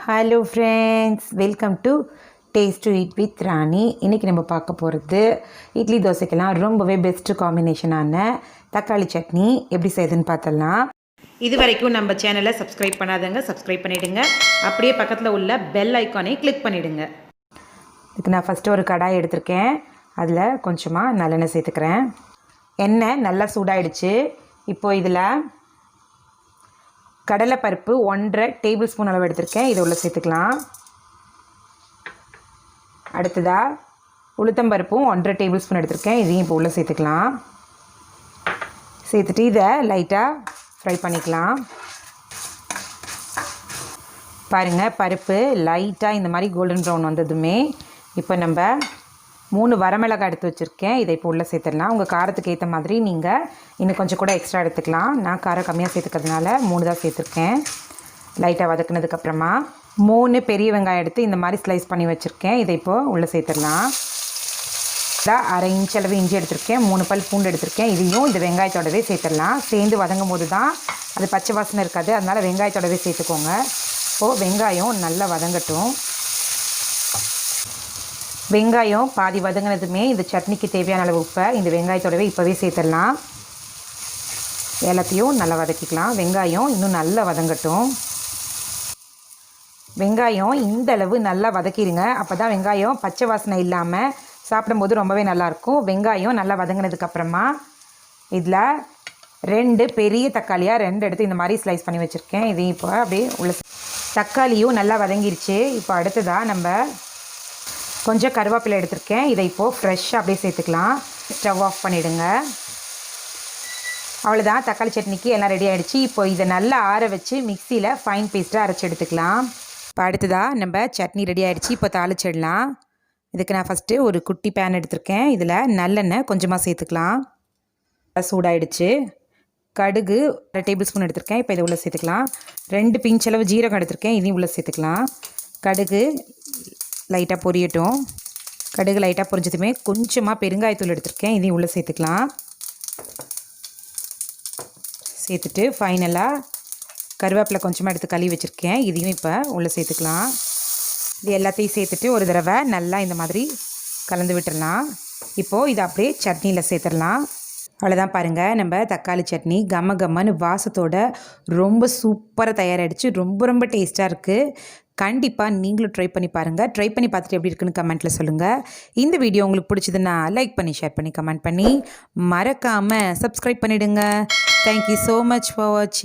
Hello friends, welcome to taste to eat with Rani. இன்றைக்கி நம்ம பார்க்க போகிறது இட்லி தோசைக்கெல்லாம் ரொம்பவே பெஸ்ட்டு காம்பினேஷனான தக்காளி சட்னி எப்படி செய்யுதுன்னு பார்த்தலாம். இது வரைக்கும் நம்ம சேனலை சப்ஸ்கிரைப் பண்ணாதவங்க சப்ஸ்கிரைப் பண்ணிவிடுங்க. அப்படியே பக்கத்தில் உள்ள பெல் ஐக்கானை கிளிக் பண்ணிவிடுங்க. இதுக்கு நான் ஃபஸ்ட்டு ஒரு கடாய் எடுத்திருக்கேன். அதில் கொஞ்சமாக நல்லெண்ணெய் சேர்த்துக்கிறேன். எண்ணெய் நல்லா சூடாயிடுச்சு. இப்போது இதில் கடலைப்பருப்பு 1.5 டேபிள் ஸ்பூன் அளவு எடுத்திருக்கேன். இதை உள்ளே சேர்த்துக்கலாம். அடுத்ததாக உளுத்தம்பருப்பும் 1.5 டேபிள் ஸ்பூன் எடுத்திருக்கேன். இதையும் இப்போ உள்ளே சேர்த்துக்கலாம். சேர்த்துட்டு இதை லைட்டாக ஃப்ரை பண்ணிக்கலாம். பாருங்கள், பருப்பு லைட்டாக இந்த மாதிரி கோல்டன் ப்ரௌன் வந்ததுமே இப்போ நம்ம 3 வரமிளகாய் எடுத்து வச்சுருக்கேன். இதை இப்போ உள்ளே சேர்த்துடலாம். உங்கள் காரத்துக்கு ஏற்ற மாதிரி நீங்கள் இன்னும் கொஞ்சம் கூட எக்ஸ்ட்ரா எடுத்துக்கலாம். நான் காரம் கம்மியாக சேர்த்துக்கிறதுனால 3 தான் சேர்த்துருக்கேன். லைட்டாக வதக்குனதுக்கப்புறமா 3 பெரிய வெங்காயம் எடுத்து இந்த மாதிரி ஸ்லைஸ் பண்ணி வச்சுருக்கேன். இதை இப்போது உள்ளே சேர்த்துடலாம். அரை இன்ச் அளவு இஞ்சி எடுத்திருக்கேன். 3 பல் பூண்டு எடுத்திருக்கேன். இதையும் இந்த வெங்காயத்தோடவே சேர்த்துடலாம். சேர்ந்து வதங்கும் போது தான் அது பச்சை வாசனை இருக்காது. அதனால் வெங்காயத்தோடவே சேர்த்துக்கோங்க. இப்போது வெங்காயம் நல்லா வதங்கட்டும். வெங்காயம் பாதி வதங்கினதுமே இந்த சட்னிக்கு தேவையான அளவு உப்பை இந்த வெங்காயத்தோடவே இப்போவே சேர்த்துடலாம். எல்லாத்தையும் நல்லா வதக்கிக்கலாம். வெங்காயம் இன்னும் நல்லா வதங்கட்டும். வெங்காயம் இந்த அளவு நல்லா வதக்கிடுங்க. அப்போ தான் வெங்காயம் பச்சை வாசனை இல்லாமல் சாப்பிடும்போது ரொம்பவே நல்லாயிருக்கும். வெங்காயம் நல்லா வதங்கினதுக்கப்புறமா இதில் 2 பெரிய தக்காளியாக 2 எடுத்து இந்த மாதிரி ஸ்லைஸ் பண்ணி வச்சுருக்கேன். இதையும் இப்போ அப்படியே உள்ள தக்காளியும் நல்லா வதங்கிருச்சு. இப்போ அடுத்ததாக நம்ம கொஞ்சம் கருவேப்பிலை எடுத்திருக்கேன். இதை இப்போது ஃப்ரெஷ்ஷாக அப்படியே சேர்த்துக்கலாம். ஸ்டவ் ஆஃப் பண்ணிவிடுங்க. அவ்வளோதான், தக்காளி சட்னிக்கு எல்லாம் ரெடி ஆகிடுச்சு. இப்போ இதை நல்லா ஆற வச்சு மிக்சியில் ஃபைன் பேஸ்ட்டாக அரைச்சி எடுத்துக்கலாம். இப்போ அடுத்ததாக நம்ம சட்னி ரெடி ஆகிடுச்சு. இப்போ தாளிச்சிடலாம். இதுக்கு நான் ஃபஸ்ட்டு ஒரு குட்டி பேன் எடுத்திருக்கேன். இதில் நல்லெண்ணெய் கொஞ்சமாக சேர்த்துக்கலாம். சூடாயிடுச்சு. கடுகு 1 டேபிள் ஸ்பூன் எடுத்திருக்கேன். இப்போ இதை உள்ளே சேர்த்துக்கலாம். 2 பிஞ்ச் அளவு ஜீரகம் எடுத்திருக்கேன். இதையும் உள்ளே சேர்த்துக்கலாம். கடுகு லைட்டாக பொரியட்டும். கடுகு லைட்டாக பொரிஞ்சதுமே கொஞ்சமாக பெருங்காயத்தூள் எடுத்திருக்கேன். இதையும் உள்ளே சேர்த்துக்கலாம். சேர்த்துட்டு ஃபைனலாக கருவேப்பிலை கொஞ்சமாக எடுத்து கழுவி வச்சுருக்கேன். இதையும் இப்போ உள்ளே சேர்த்துக்கலாம். இது எல்லாத்தையும் சேர்த்துட்டு ஒரு தடவை நல்லா இந்த மாதிரி கலந்து விட்டுடலாம். இப்போது இதை அப்படியே சட்னியில் சேர்த்துடலாம். அவ்வளோதான், பாருங்கள், நம்ம தக்காளி சட்னி கம்ம கம்மன்னு வாசத்தோட ரொம்ப சூப்பராக தயாராகிடுச்சு. ரொம்ப டேஸ்ட்டாக இருக்குது. கண்டிப்பாக நீங்களும் ட்ரை பண்ணி பாருங்கள். ட்ரை பண்ணி பார்த்துட்டு எப்படி இருக்குன்னு கமெண்ட்டில் சொல்லுங்கள். இந்த வீடியோ உங்களுக்கு பிடிச்சதுன்னா லைக் பண்ணி, ஷேர் பண்ணி, கமெண்ட் பண்ணி, மறக்காமல் சப்ஸ்கிரைப் பண்ணிவிடுங்க. தேங்க்யூ ஸோ மச் ஃபார் வாட்சிங்.